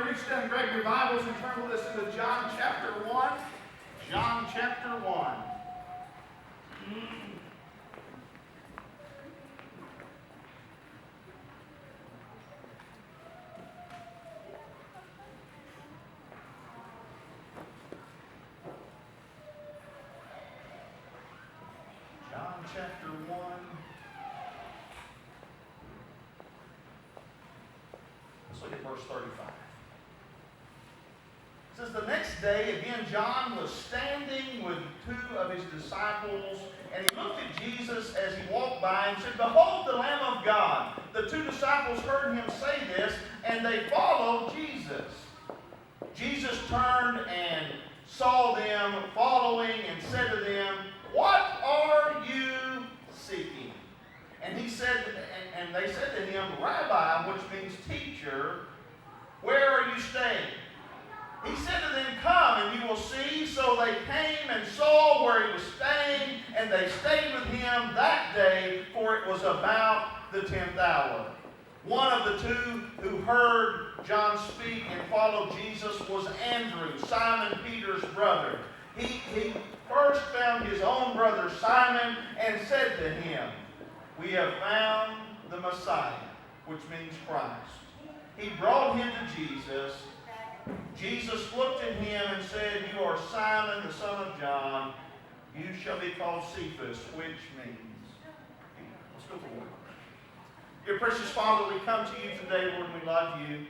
wherever you stand, grab your Bibles and turn with us into John chapter 1. John chapter 1. John chapter 1. Let's look at verse 35. It says, the next day, again, John was standing with two of his disciples, and he looked at Jesus as he walked by and said, behold, the Lamb of God. The two disciples heard him say this, and they followed Jesus. Jesus turned and saw them following and said to them, what are you seeking? And he said, and they said to him, Rabbi, which means teacher, where are you staying? He said to them, come and you will see. So they came and saw where he was staying, and they stayed with him that day, for it was about the 10th hour. One of the two who heard John speak and followed Jesus was Andrew, Simon Peter's brother. He first found his own brother Simon and said to him, we have found the Messiah, which means Christ. He brought him to Jesus. Jesus looked at him and said, you are Simon, the son of John. You shall be called Cephas, which means Peter. Let's go forward. Dear precious Father, we come to you today, Lord, and we love you.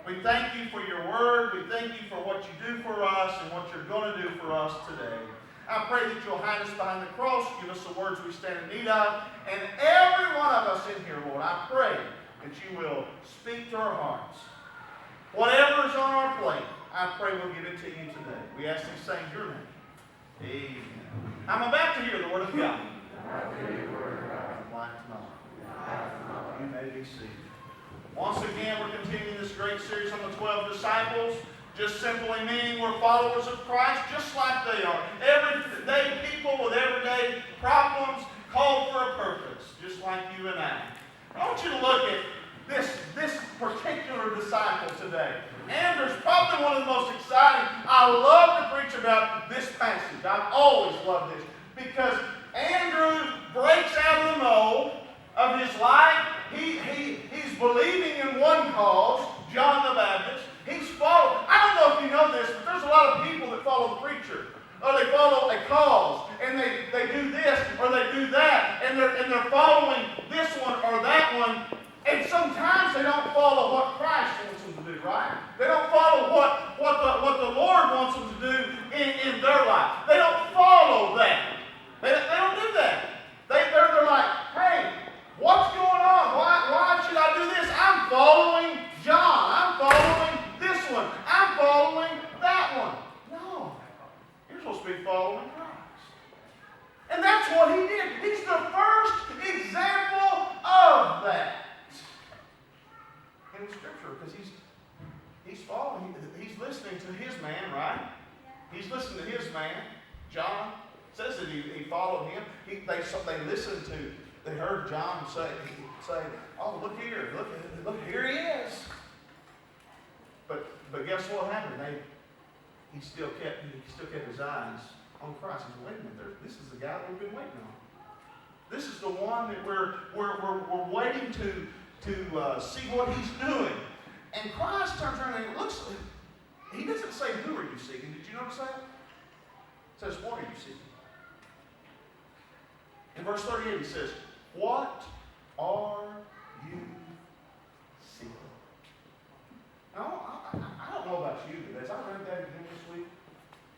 We thank you for your word. We thank you for what you do for us and what you're going to do for us today. I pray that you'll hide us behind the cross, give us the words we stand in need of, and every one of us in here, Lord, I pray that you will speak to our hearts. Whatever is on our plate, I pray we'll give it to you today. We ask these things in your name. Amen. I'm about to hear the word of God. You may be seated. Once again, we're continuing this great series on the 12 disciples. Just simply meaning we're followers of Christ just like they are. Everyday people with everyday problems called for a purpose, just like you and I. I want you to look at this particular disciple today. Andrew's probably one of the most exciting. I love to preach about this passage. I've always loved this because Andrew breaks out of the mold of his life. He's believing in one cause, John the Baptist. He's following. I don't know if you know this, but there's a lot of people that follow the preacher. Or they follow a cause, and they do this or they do that, and they're following this one or that one. And sometimes they don't follow what Christ wants them to do, right? They don't follow what the Lord wants them to do in their life. They don't follow that. They don't do that. They're like, hey, what's going on? Why should I do this? I'm following John. I'm following this one. I'm following that one. No. You're supposed to be following Christ. And that's what he did. He's the first example of that in Scripture, because he's following, he's listening to his man, right? He's listening to his man. John says that he followed him. They listened to, they heard John say, oh, look here, look, here he is. But guess what happened? He still kept his eyes on Christ. He said, wait a minute, this is the guy that we've been waiting on. This is the one that we're waiting to see what he's doing. And Christ turns around and looks. He doesn't say, who are you seeking? Did you notice that? It says, what are you seeking? In verse 38, he says, what are you seeking? Now, I don't know about you, but as I read that again this week,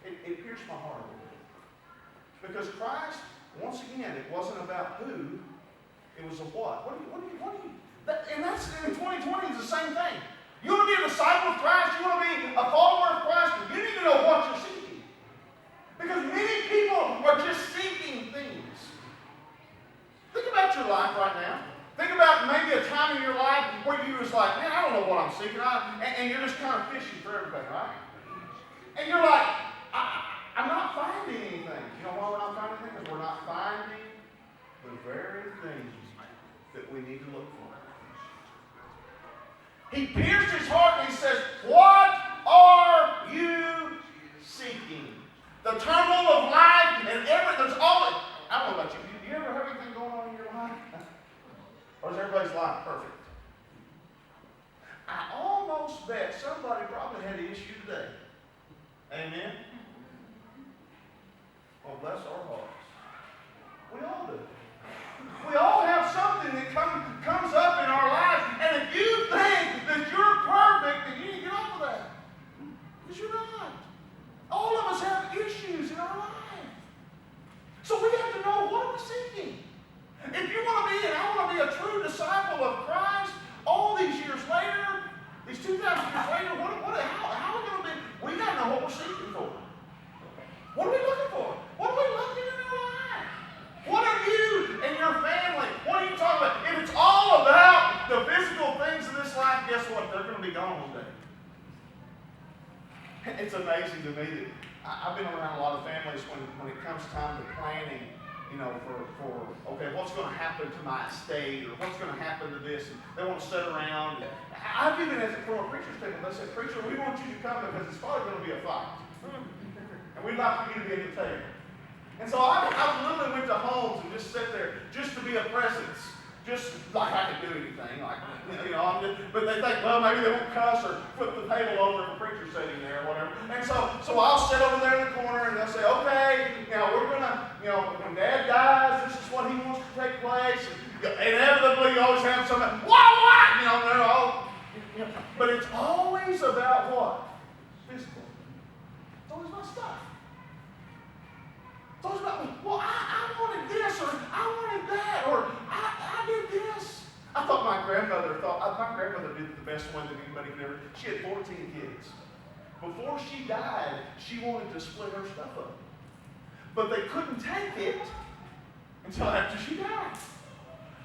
it pierced my heart a little bit. Because Christ, once again, it wasn't about who, it was a what. What do you and that's in 2020 is the same thing. You want to be a disciple of Christ, you want to be a follower of Christ, you need to know what you're seeking. Because many people are just seeking things. Think about your life right now. Think about maybe a time in your life where you was like, man, I don't know what I'm seeking. And you're just kind of fishing for everything, right? And you're like, I'm not finding anything. You know why we're not finding anything? Because we're not finding the very things that we need to look for. He pierced his heart and he says, what almost bet somebody probably had an issue today. Amen? Well, bless our hearts. We all do. We all have something that comes up in our lives. And if you think that you're perfect, then you need to get over that. Because you're not. All of us have issues in our life. So we have to know, what are we seeking? If you want to be, and I want to be a true disciple of Christ, all these years later, these 2,000 years later, how are we going to be? We got to know what we're seeking for. What are we looking for? What are we looking in our life? What are you and your family? What are you talking about? If it's all about the physical things of this life, guess what? They're going to be gone one day. It's amazing to me that I've been around a lot of families when it comes time to planning, for okay, what's going to happen to my estate, or what's going to happen to this, and they want to sit around. I've even, from a preacher's table, they said, "Preacher, we want you to come because it's probably going to be a fight. And we'd like for you to be at the table." And so I literally went to homes and just sat there just to be a presence. Just like I could do anything. But they think, well, maybe they won't cuss or flip the table over if a preacher's sitting there or whatever. And so I'll sit over there in the corner and they'll say, okay, now we're going to, when Dad dies, this is what he wants to take place. And inevitably, you always have somebody, what? They're all, but it's always about what? Physical. It's always about stuff. It's always about, well, I wanted this, or I wanted that, or I did this. My grandmother did the best one that anybody could ever. She had 14 kids. Before she died, she wanted to split her stuff up. But they couldn't take it until after she died.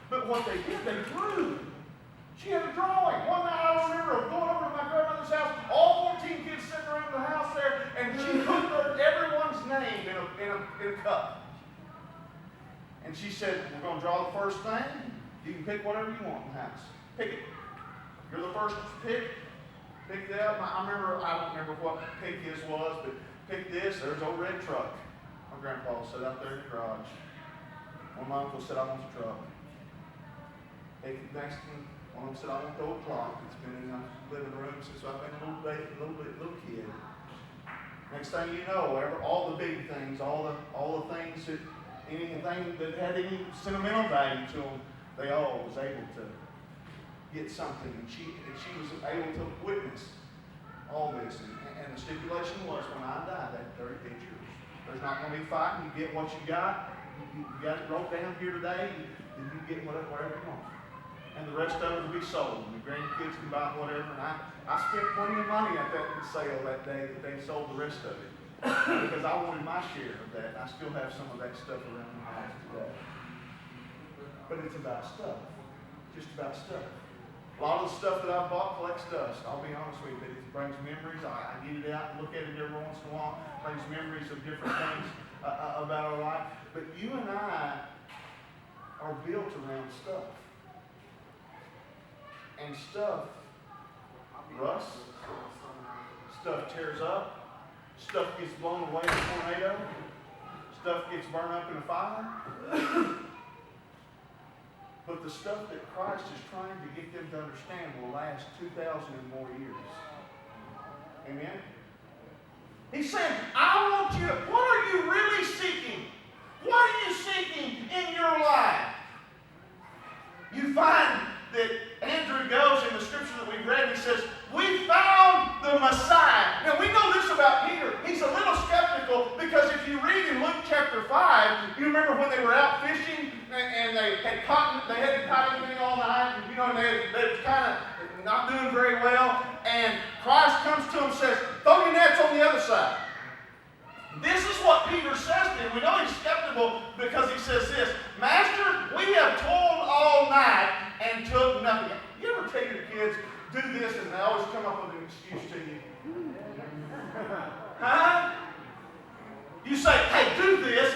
But what they did, they drew. She had a drawing. One night I remember going over to my grandmother's house, all 14 kids sitting around the house there, and she put everyone's name in a cup. And she said, we're going to draw the first thing. You can pick whatever you want in the house. Pick it. You're the first to pick. Pick that. I don't remember what pick his was, but pick this. There's old red truck. My grandpa sat out there in the garage. One of my uncles said, I want the truck. Pick the next one. One of them said, I want the old clock. It's been in the living room since I've been a little kid. Next thing you know, all the big things, all the things that anything that had any sentimental value to them, they all was able to get something. And she was able to witness all this. And the stipulation was, when I die, that 30 pictures. There's not going to be fighting. You get what you got. You got it wrote down here today. Then you get whatever you want. And the rest of it will be sold. And the grandkids can buy whatever. And I spent plenty of money at that sale that day that they sold the rest of it. Because I wanted my share of that. And I still have some of that stuff around the house today. But it's about stuff. Just about stuff. A lot of the stuff that I've bought collects dust. I'll be honest with you. It brings memories. I get it out and look at it every once in a while. It brings memories of different things about our life. But you and I are built around stuff. And stuff rusts. Stuff tears up. Stuff gets blown away in a tornado. Stuff gets burned up in a fire. But the stuff that Christ is trying to get them to understand will last 2,000 and more years. Amen? He's saying, I want you to, what are you really seeking? What are you seeking in your life? You find that Andrew goes in the scripture that we've read, and he says, we found the Messiah. Now we know this about Peter. He's a little skeptical because if you read in Luke chapter 5, you remember when they were out fishing and they hadn't caught anything all night, and they were kind of not doing very well, and Christ comes to them and says, throw your nets on the other side. This is what Peter says to him. We know he's skeptical because he says this, Master, we have toiled all night and took nothing. You ever tell your kids, do this, and they always come up with an excuse to you? Huh? You say, hey, do this.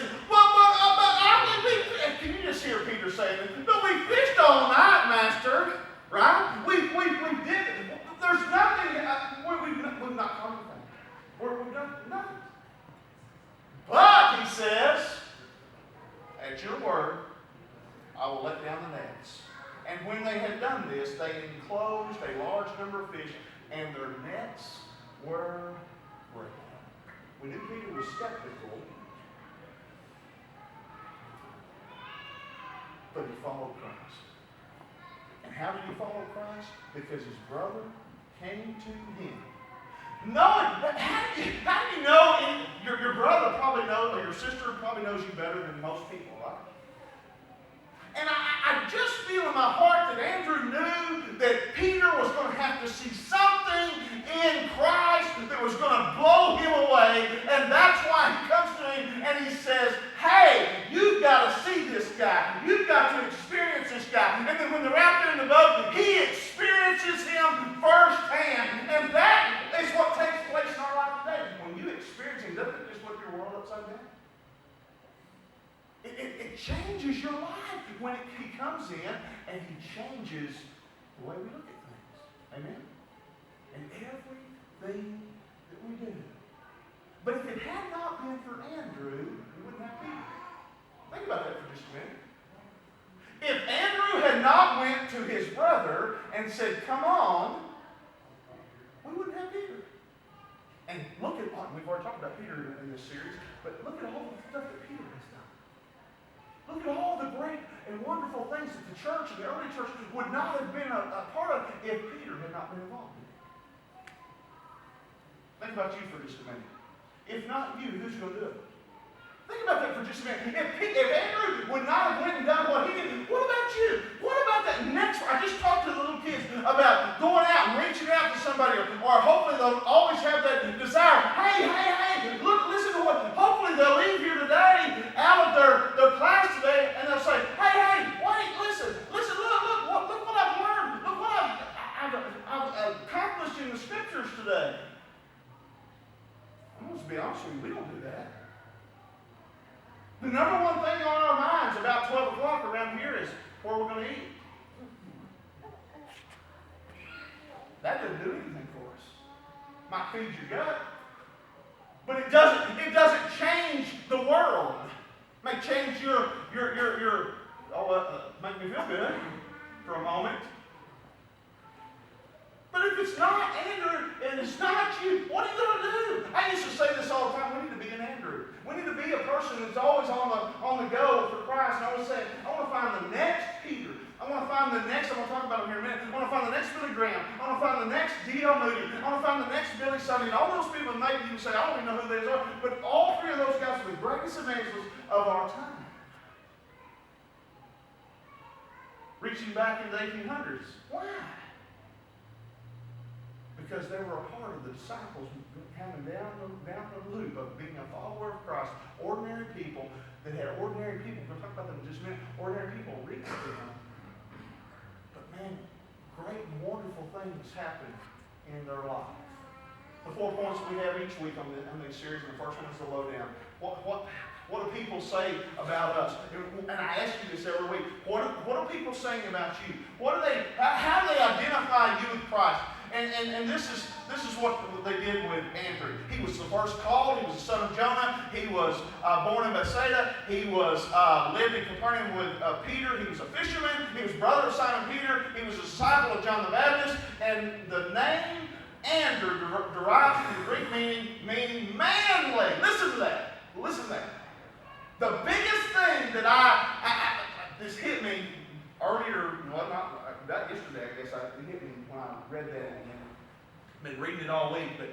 Can you just hear Peter saying this? But we fished all night, Master. Right? We did it. There's nothing. We've not caught anything. We've done nothing. But, he says, at your word, I will let down the nets. And when they had done this, they enclosed a large number of fish, fish, and their nets were breaking. We knew Peter was skeptical, but he followed Christ. And how did he follow Christ? Because his brother came to him. Knowing, how do you know your brother probably knows, or your sister probably knows you better than most people, right? And I just feel in my heart that Andrew knew that Peter was going to have to see something in Christ that was going to blow him away. And that's why he comes to him and he says, hey, you've got to see this guy. You've got to experience this guy. And then when they're out there in the boat, he experiences him firsthand. And that is what takes place in our life today. When you experience him, doesn't it just flip your world upside down? It changes your life when he comes in and he changes the way we look at things. Amen? And everything that we do. But if it had not been for Andrew, we wouldn't have Peter. Think about that for just a minute. If Andrew had not went to his brother and said, come on, we wouldn't have Peter. And look at, we've already talked about Peter in this series, but look at all the stuff that Peter has done. Look at all the great and wonderful things that the church and the early church would not have been a part of if Peter had not been involved in it. Think about you for just a minute. If not you, who's going to do it? Think about that for just a minute. If Andrew would not have went and done what he did, what about you? What about that next one? I just talked to the little kids about going out and reaching out to somebody, or hopefully they'll always have that desire. Hey, look, listen to what, hopefully they'll leave here today out of their class today, and they'll say, hey, wait, listen, look what I've learned. Look what I've accomplished in the scriptures today. I'm going to be honest with you, we don't do that. The number one thing on our minds about 12 o'clock around here is where we're going to eat. That doesn't do anything for us. Might feed your gut, but it doesn't change the world. It may change your make me feel good for a moment. But if it's not Andrew and it's not you, what are you going to do? I used to say this all the time. We need to be an Andrew. We need to be a person that's always on the go for Christ. And I always say, I want to find the next Peter. I want to find the next, I'm going to talk about him here in a minute. I want to find the next Billy Graham. I want to find the next D.L. Moody. I want to find the next Billy Sunday. And all those people maybe you say, I don't even know who they are. But all three of those guys are the greatest evangelists of our time. Reaching back into the 1800s. Why? Because they were a part of the disciples coming down the loop of being a follower of Christ. Ordinary people that had ordinary people. We'll talk about them in just a minute. Ordinary people reached them. But man, great and wonderful things happen in their life. The 4 points we have each week on this series, and the first one is the lowdown. What do people say about us? And I ask you this every week. What are people saying about you? How do they identify you with Christ? And this is what they did with Andrew. He was the first called. He was the son of Jonah. He was born in Bethsaida. He was lived in Capernaum with Peter. He was a fisherman. He was brother of Simon Peter. He was a disciple of John the Baptist. And the name Andrew derives from the Greek meaning manly. Listen to that. Listen to that. The biggest thing that this hit me earlier, well, not yesterday, I guess, it hit me when I read that again. I've been reading it all week, but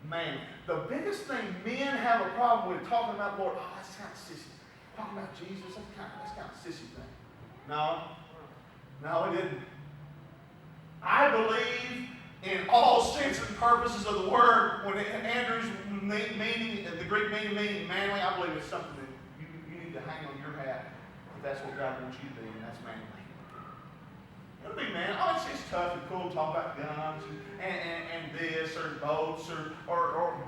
man, the biggest thing men have a problem with talking about the Lord, that's kind of sissy. Talking about Jesus, that's kind of sissy thing. No, it didn't. I believe in all sense and purposes of the word, when Andrew's meaning, the Greek meaning manly, I believe it's something that you need to hang on your hat if that's what God wants you to be, and that's manly. It'll be man. Oh, it's tough and cool to talk about guns and this or boats or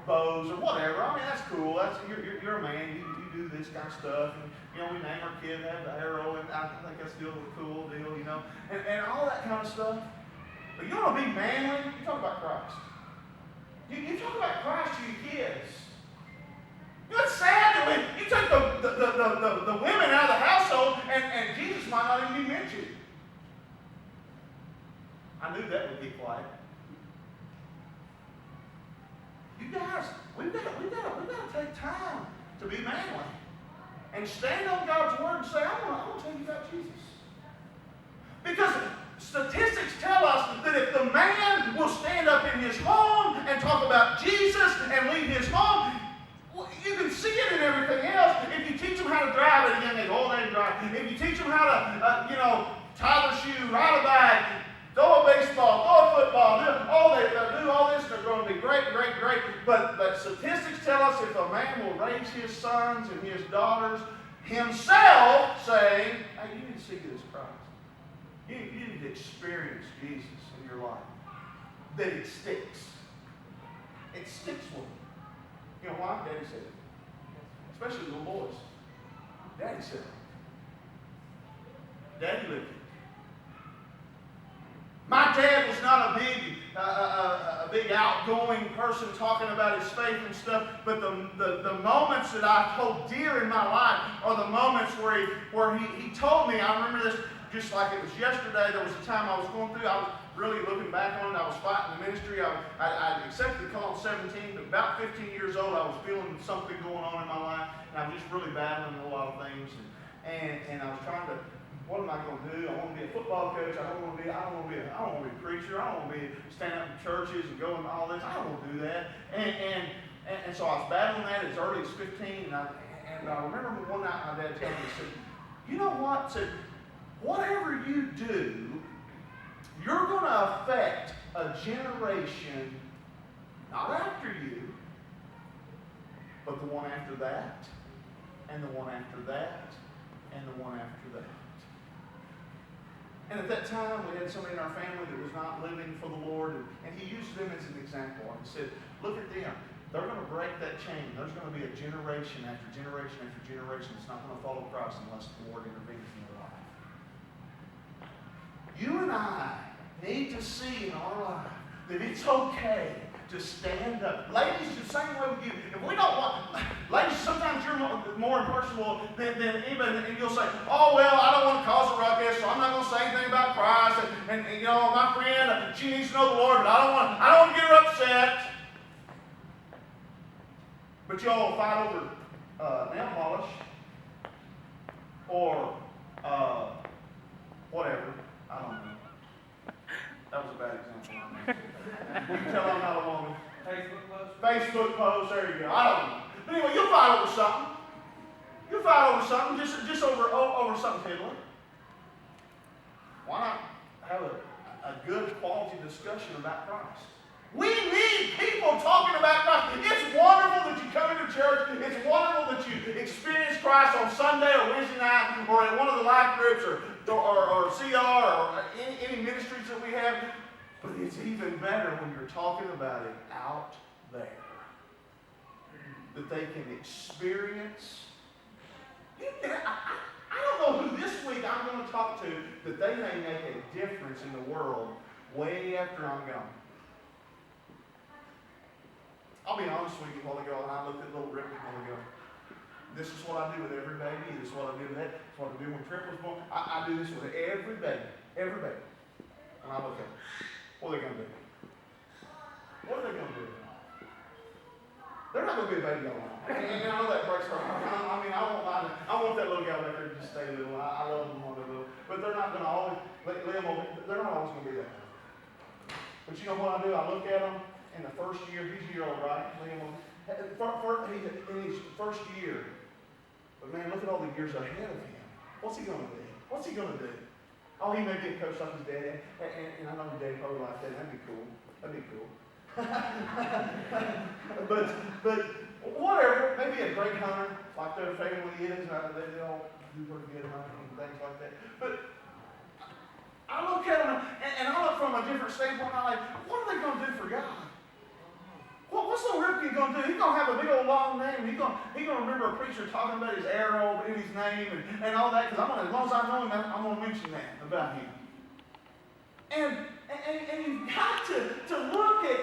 bows or whatever. I mean, that's cool. You're a man. You do this kind of stuff. And, we name our kid after the arrow, and I think that's still a cool deal, and all that kind of stuff. But you want to be manly? You talk about Christ. You talk about Christ to your kids. It's sad that when you take the women out of the household and Jesus might not even be mentioned. I knew that would be quiet. You guys, we've got to take time to be manly and stand on God's word and say, I want to tell you about Jesus. Because statistics tell us that if the man will stand up in his home and talk about Jesus and leave his home, you can see it in everything else. If you teach them how to drive at a young age, they drive. If you teach them how to, tie their shoe, ride a bike, throw a baseball, throw a football, do all this, they're going to be great. But statistics tell us if a man will raise his sons and his daughters himself, saying, hey, you need to see this Christ. You need to experience Jesus in your life. That it sticks. It sticks with them. You know why? Daddy said it. Especially little boys. Daddy said it. Daddy lived it. My dad was not a big outgoing person talking about his faith and stuff, but the moments that I hold dear in my life are the moments where he told me. I remember this just like it was yesterday. There was a time I was going through. I was really looking back on it. I was fighting the ministry. I accepted the call at 17, but about 15 years old, I was feeling something going on in my life, and I was just really battling a lot of things, and I was trying to. What am I going to do? I want to be a football coach. I don't want to be a preacher. I don't want to be stand up in churches and go and all this. I don't want to do that. And so I was battling that as early as 15. And I remember one night my dad told me, he said, you know what? Said, whatever you do, you're going to affect a generation, not after you, but the one after that, and the one after that, and the one after that. And at that time, we had somebody in our family that was not living for the Lord, and he used them as an example. And he said, look at them. They're going to break that chain. There's going to be a generation after generation after generation that's not going to follow Christ unless the Lord intervenes in their life. You and I need to see in our life that it's okay to stand up. Ladies, the same way with you. If we don't want, ladies, sometimes you're more impersonal than anybody, and you'll say, oh, well, I don't want to cause a ruckus, so I'm not going to say anything about Christ, and my friend, she needs to know the Lord, but I don't want to get her upset. But y'all fight over nail polish, or whatever. I don't know. That was a bad example. You can tell I'm not a woman. Facebook post, there you go. I don't know. But anyway, you'll fight over something. You'll fight over something, just over something fiddling. Why not have a good quality discussion about Christ? We need people talking about Christ. It's wonderful that you come into church. It's wonderful that you experience Christ on Sunday or Wednesday night or in one of the life groups or CR or any ministries that we have. But it's even better when you're talking about it out there. That they can experience. I don't know who this week I'm going to talk to that they may make a difference in the world way after I'm gone. I'll be honest with you a while ago, and I looked at little Ricky a while ago. This is what I do with every baby. This is what I do with that. This is what I do when Trip was born. I do this with every baby. Every baby. And I look at them. What are they going to do? What are they going to do? They're not going to be a baby all along. And I know that breaks her heart. I mean, I won't mind it. I want that little guy back there to just stay little. I love them when they're little. But they're not going to always, they're not always going to be that. But you know what I do? I look at them. In the first year, he's a year old, right? Liam, he's in his first year. But man, look at all the years ahead of him. What's he going to be? What's he going to do? Oh, he may be a coach like his dad. And I know his dad probably like that. That'd be cool. That'd be cool. but whatever. Maybe a great hunter, like their family is. They all do pretty good hunting and things like that. But I look at them, and I look from a different standpoint. I'm like, what are they going to do for God? Well, what's little Ripken going to do? He's going to have a big old long name. He's going to remember a preacher talking about his arrow in his name and all that. Because as long as I know him, I'm going to mention that about him. And you've got to look at